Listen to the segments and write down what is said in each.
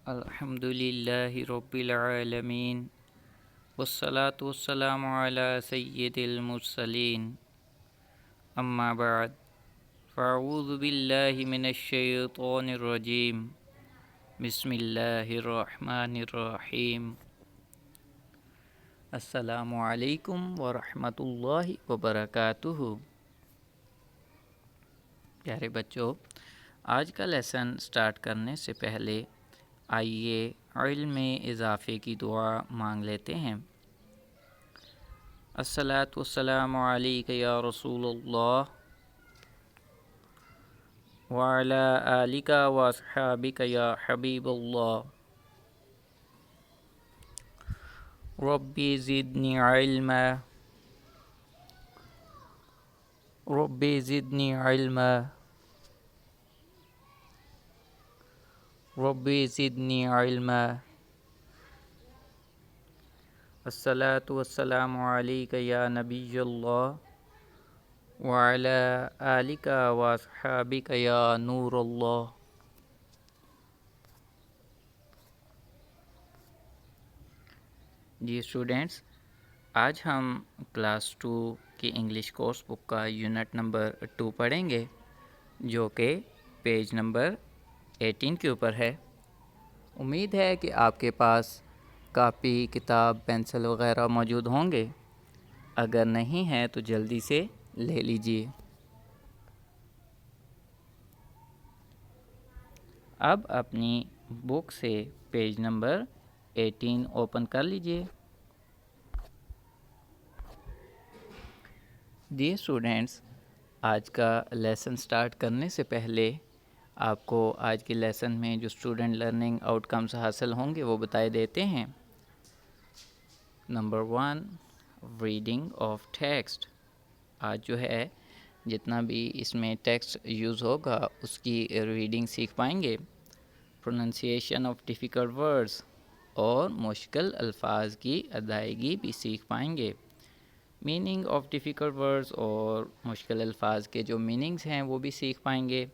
الحمد للہ رب العالمین والصلاة والسلام علی سید المرسلین اما بعد فاعوذ باللہ من الشیطان الرجیم بسم اللہ الرحمن الرحیم السلام علیکم ورحمۃ اللہ وبرکاتہ۔ پیارے بچوں، آج کا لیسن سٹارٹ کرنے سے پہلے آئیے علم میں اضافے کی دعا مانگ لیتے ہیں۔ الصلاۃ والسلام علیک یا رسول اللہ وعلی آلک واصحابک یا حبیب اللہ۔ ربی زدنی علما ربی زدنی علما ربی زدنی علما۔ الصلاۃ والسلام علیک یا نبی اللہ وعلی آلک واصحابک یا نور اللہ۔ جی اسٹوڈینٹس، آج ہم کلاس 2 کی انگلش کورس بک کا یونٹ نمبر 2 پڑھیں گے، جو کہ پیج نمبر 18 کے اوپر ہے۔ امید ہے کہ آپ کے پاس کاپی، کتاب، پینسل وغیرہ موجود ہوں گے۔ اگر نہیں ہے تو جلدی سے لے لیجیے۔ اب اپنی بک سے پیج نمبر 18 اوپن کر لیجیے۔ ڈیئر اسٹوڈینٹس، آج کا لیسن سٹارٹ کرنے سے پہلے آپ کو آج کے لیسن میں جو اسٹوڈنٹ لرننگ آؤٹ کمز حاصل ہوں گے وہ بتائے دیتے ہیں۔ Number 1، reading of text. آج جو ہے جتنا بھی اس میں ٹیکسٹ یوز ہوگا اس کی ریڈنگ سیکھ پائیں گے۔ پروننسیشن آف ڈیفیکلٹ ورڈز، اور مشکل الفاظ کی ادائیگی بھی سیکھ پائیں گے۔ میننگ آف ڈیفیکلٹ ورڈز، اور مشکل الفاظ کے جو میننگز ہیں وہ بھی سیکھ پائیں گے۔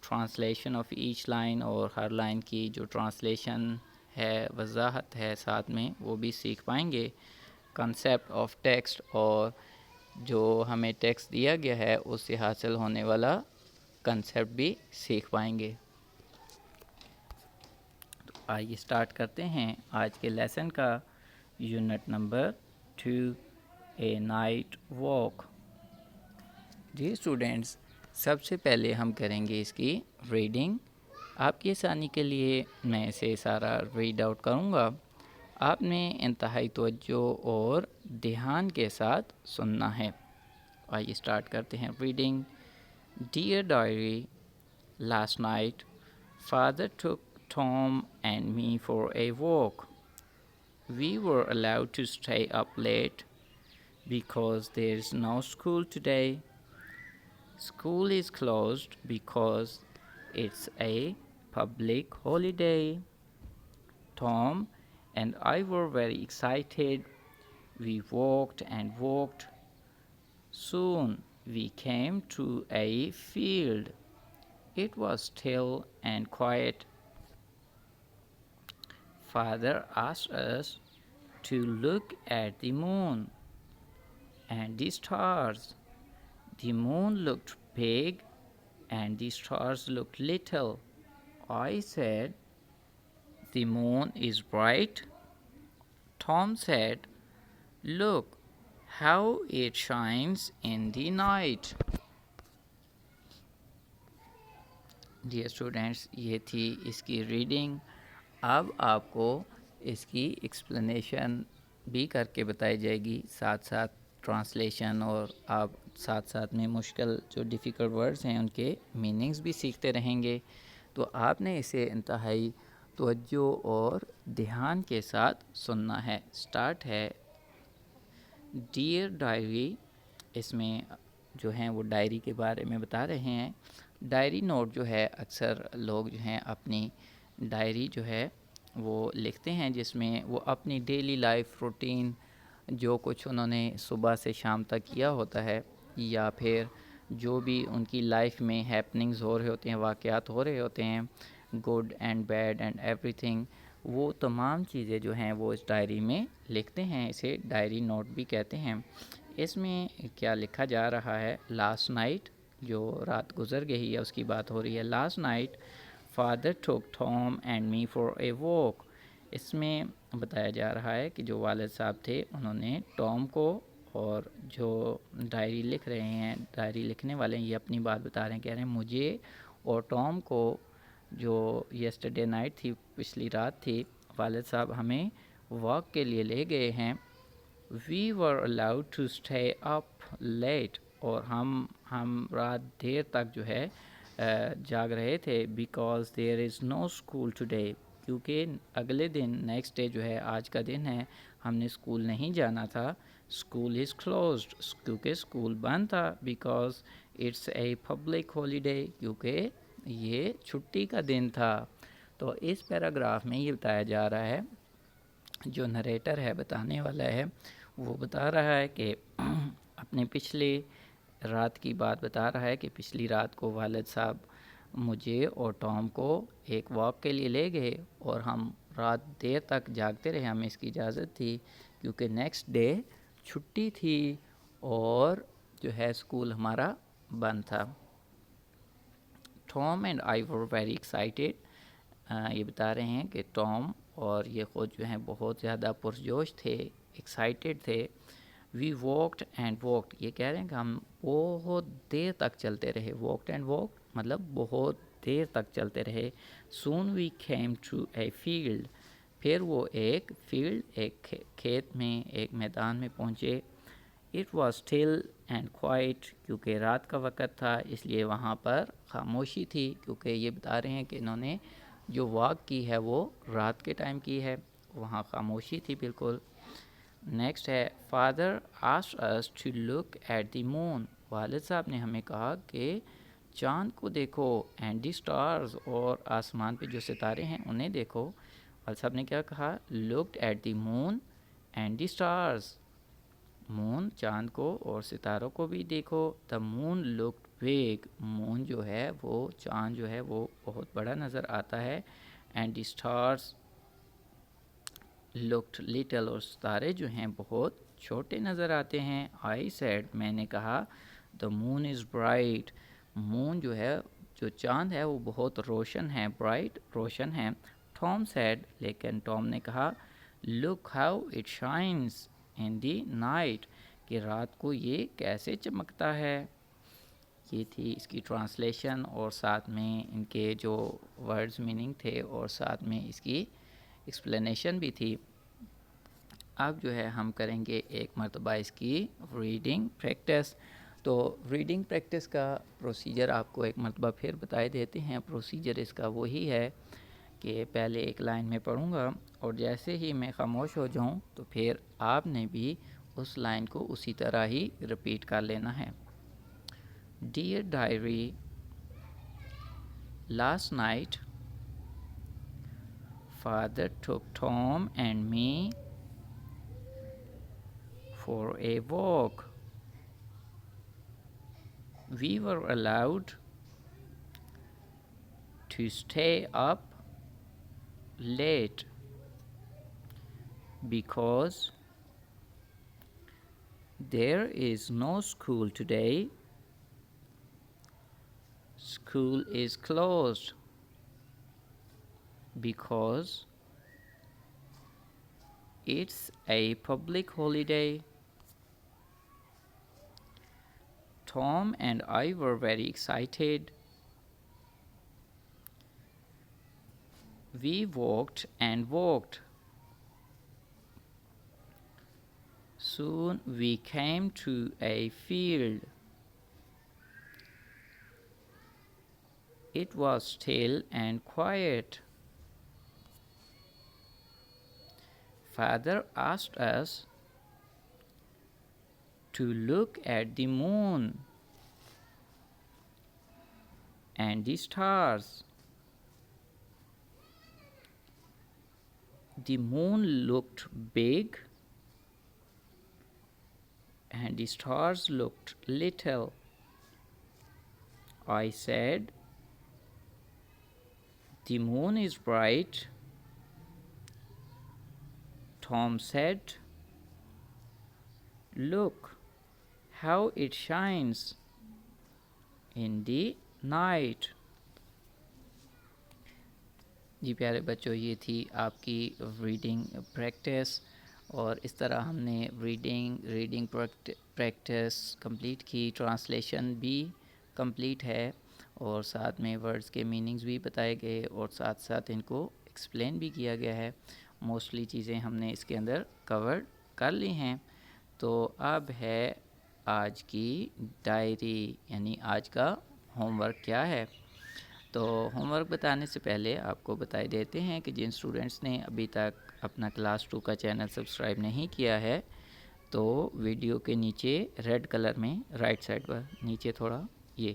ٹرانسلیشن آف ایچ لائن، اور ہر لائن کی جو ٹرانسلیشن ہے، وضاحت ہے ساتھ میں، وہ بھی سیکھ پائیں گے۔ کنسیپٹ آف ٹیکسٹ، اور جو ہمیں ٹیکسٹ دیا گیا ہے اس سے حاصل ہونے والا کنسیپٹ بھی سیکھ پائیں گے۔ تو آئیے سٹارٹ کرتے ہیں آج کے لیسن کا unit number 2، a night walk. جی اسٹوڈینٹس، سب سے پہلے ہم کریں گے اس کی ریڈنگ۔ آپ کی آسانی کے لیے میں اسے سارا ریڈ آؤٹ کروں گا۔ آپ نے انتہائی توجہ اور دھیان کے ساتھ سننا ہے۔ آئیے سٹارٹ کرتے ہیں reading. Dear diary, last night father took Tom and me for a walk. We were allowed to stay up late because there is no school today. School is closed because it's a public holiday. Tom and I were very excited. We walked and walked. Soon we came to a field. It was still and quiet. Father asked us to look at the moon and the stars. The moon looked big and the stars looked little. I said, "The moon is bright." Tom said, "Look how it shines in the night." Dear students, یہ تھی اس کی reading. اب آپ کو اس کی explanation بھی کر کے بتائی جائے گی، ساتھ ساتھ ٹرانسلیشن، اور آپ ساتھ ساتھ میں مشکل جو ڈیفیکلٹ ورڈز ہیں ان کے میننگز بھی سیکھتے رہیں گے۔ تو آپ نے اسے انتہائی توجہ اور دھیان کے ساتھ سننا ہے۔ سٹارٹ ہے ڈیئر ڈائری۔ اس میں جو ہیں وہ ڈائری کے بارے میں بتا رہے ہیں۔ ڈائری نوٹ جو ہے، اکثر لوگ جو ہیں اپنی ڈائری جو ہے وہ لکھتے ہیں، جس میں وہ اپنی ڈیلی لائف روٹین، جو کچھ انہوں نے صبح سے شام تک کیا ہوتا ہے، یا پھر جو بھی ان کی لائف میں ہیپننگز ہو رہے ہوتے ہیں، واقعات ہو رہے ہوتے ہیں، good and bad and every thing, وہ تمام چیزیں جو ہیں وہ اس ڈائری میں لکھتے ہیں. اسے ڈائری نوٹ بھی کہتے ہیں. اس میں کیا لکھا جا رہا ہے؟ لاسٹ نائٹ، جو رات گزر گئی ہے اس کی بات ہو رہی ہے. Last night father took Tom and me for a walk. اس میں بتایا جا رہا ہے کہ جو والد صاحب تھے انہوں نے ٹام کو، اور جو ڈائری لکھ رہے ہیں، ڈائری لکھنے والے ہیں، یہ اپنی بات بتا رہے ہیں، کہہ رہے ہیں مجھے اور ٹام کو، جو یسٹرڈے نائٹ تھی، پچھلی رات تھی، والد صاحب ہمیں واک کے لیے لے گئے ہیں. We were allowed to stay up late. اور ہم رات دیر تک جو ہے جاگ رہے تھے. Because there is no school today. کیونکہ اگلے دن، نیکسٹ ڈے جو ہے، آج کا دن ہے، ہم نے اسکول نہیں جانا تھا. School is closed. کیونکہ اسکول بند تھا. Because it's a public holiday. کیونکہ یہ چھٹی کا دن تھا. تو اس پیراگراف میں یہ بتایا جا رہا ہے، جو نریٹر ہے، بتانے والا ہے، وہ بتا رہا ہے کہ اپنے پچھلی رات کی بات بتا رہا ہے کہ پچھلی رات کو والد صاحب مجھے اور ٹام کو ایک واک کے لیے لے گئے، اور ہم رات دیر تک جاگتے رہے. ہمیں اس کی اجازت تھی کیونکہ نیکسٹ ڈے چھٹی تھی اور جو ہے اسکول ہمارا بند تھا. Tom and I were very excited. یہ بتا رہے ہیں کہ ٹام اور یہ خود جو ہیں بہت زیادہ پرجوش تھے، ایکسائٹیڈ تھے. وی واکڈ اینڈ واکڈ. یہ کہہ رہے ہیں کہ ہم بہت دیر تک چلتے رہے. واکڈ اینڈ واکڈ مطلب بہت دیر تک چلتے رہے. Soon we came to a field. پھر وہ ایک فیلڈ، ایک کھیت میں، ایک میدان میں پہنچے. It was still and quite. کیونکہ رات کا وقت تھا اس لیے وہاں پر خاموشی تھی. کیونکہ یہ بتا رہے ہیں کہ انہوں نے جو واک کی ہے وہ رات کے ٹائم کی ہے، وہاں خاموشی تھی بالکل. نیکسٹ ہے father asked us to look at the moon. والد صاحب نے ہمیں کہا کہ چاند کو دیکھو. And the stars. اور آسمان پہ جو ستارے ہیں انہیں دیکھو. والد صاحب نے کیا کہا؟ Looked at the moon and the stars. Moon, چاند کو اور ستاروں کو بھی دیکھو. دا مون لکڈ بگ. مون جو ہے وہ، چاند جو ہے وہ بہت بڑا نظر آتا ہے. And the stars looked little. اور ستارے جو ہیں بہت چھوٹے نظر آتے ہیں. I said. میں نے کہا دا مون از برائٹ. مون جو ہے، جو چاند ہے وہ بہت روشن ہے. برائٹ، روشن ہے. Tom sad. لیکن ٹام نے کہا look how it shines in the night. کہ رات کو یہ کیسے چمکتا ہے. یہ تھی اس کی ٹرانسلیشن، اور ساتھ میں ان کے جو ورڈز میننگ تھے، اور ساتھ میں اس کی ایکسپلینیشن بھی تھی. اب جو ہے ہم کریں گے ایک مرتبہ اس کی ریڈنگ پریکٹس. تو ریڈنگ پریکٹس کا پروسیجر آپ کو ایک مرتبہ پھر بتائے دیتے ہیں. پروسیجر اس کا وہی ہے کہ پہلے ایک لائن میں پڑھوں گا، اور جیسے ہی میں خاموش ہو جاؤں تو پھر آپ نے بھی اس لائن کو اسی طرح ہی رپیٹ کر لینا ہے. Dear diary, last night father took Tom and me for a walk. We were allowed to stay up late because there is no school today. School is closed because it's a public holiday. Tom and I were very excited. We walked and walked. Soon we came to a field. It was still and quiet. Father asked us to look at the moon and the stars. The moon looked big and the stars looked little. I said, The moon is bright, Tom said. Look how it shines in the night. جی پیارے بچوں، یہ تھی آپ کی reading practice, اور اس طرح ہم نے ریڈنگ پریکٹس کمپلیٹ کی. ٹرانسلیشن بھی کمپلیٹ ہے، اور ساتھ میں ورڈز کے میننگز بھی بتائے گئے، اور ساتھ ساتھ ان کو ایکسپلین بھی کیا گیا ہے. موسٹلی چیزیں ہم نے اس کے اندر کور کر لی ہیں. تو اب ہے آج کی ڈائری، یعنی آج کا ہوم ورک کیا ہے. تو ہوم ورک بتانے سے پہلے آپ کو بتائی دیتے ہیں کہ جن اسٹوڈنٹس نے ابھی تک اپنا کلاس 2 کا چینل سبسکرائب نہیں کیا ہے، تو ویڈیو کے نیچے ریڈ کلر میں رائٹ سائڈ پر نیچے تھوڑا یہ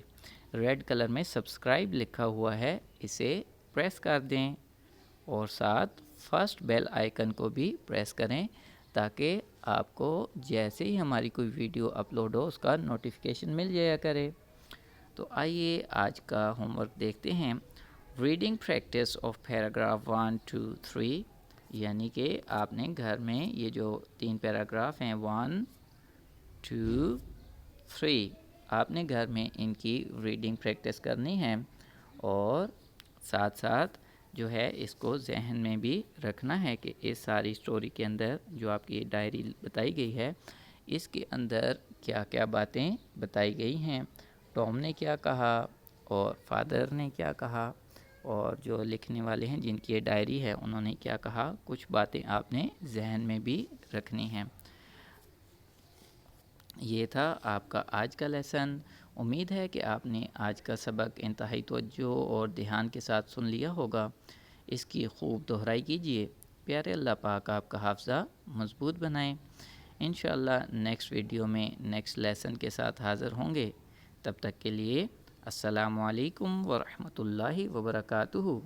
ریڈ کلر میں سبسکرائب لکھا ہوا ہے، اسے پریس کر دیں، اور ساتھ فرسٹ بیل آئیکن کو بھی پریس کریں تاکہ آپ کو جیسے ہی ہماری کوئی ویڈیو اپلوڈ ہو اس کا نوٹیفیکیشن مل جایا کرے. تو آئیے آج کا ہوم ورک دیکھتے ہیں. Reading practice of paragraph 1 to 3، یعنی کہ آپ نے گھر میں یہ جو 3 پیراگراف ہیں 1 2 3، آپ نے گھر میں ان کی ریڈنگ پریکٹس کرنی ہے، اور ساتھ ساتھ جو ہے اس کو ذہن میں بھی رکھنا ہے کہ اس ساری اسٹوری کے اندر جو آپ کی ڈائری بتائی گئی ہے، اس کے اندر کیا کیا باتیں بتائی گئی ہیں. ٹام نے کیا کہا اور فادر نے کیا کہا، اور جو لکھنے والے ہیں جن کی یہ ڈائری ہے انہوں نے کیا کہا، کچھ باتیں آپ نے ذہن میں بھی رکھنی ہیں. یہ تھا آپ کا آج کا لیسن. امید ہے کہ آپ نے آج کا سبق انتہائی توجہ اور دھیان کے ساتھ سن لیا ہوگا. اس کی خوب دہرائی کیجیے. پیارے اللہ پاک آپ کا حافظہ مضبوط بنائیں. انشاءاللہ نیکسٹ ویڈیو میں نیکسٹ لیسن کے ساتھ حاضر ہوں گے. تب تک کے لیے السلام علیکم ورحمۃ اللہ وبرکاتہ.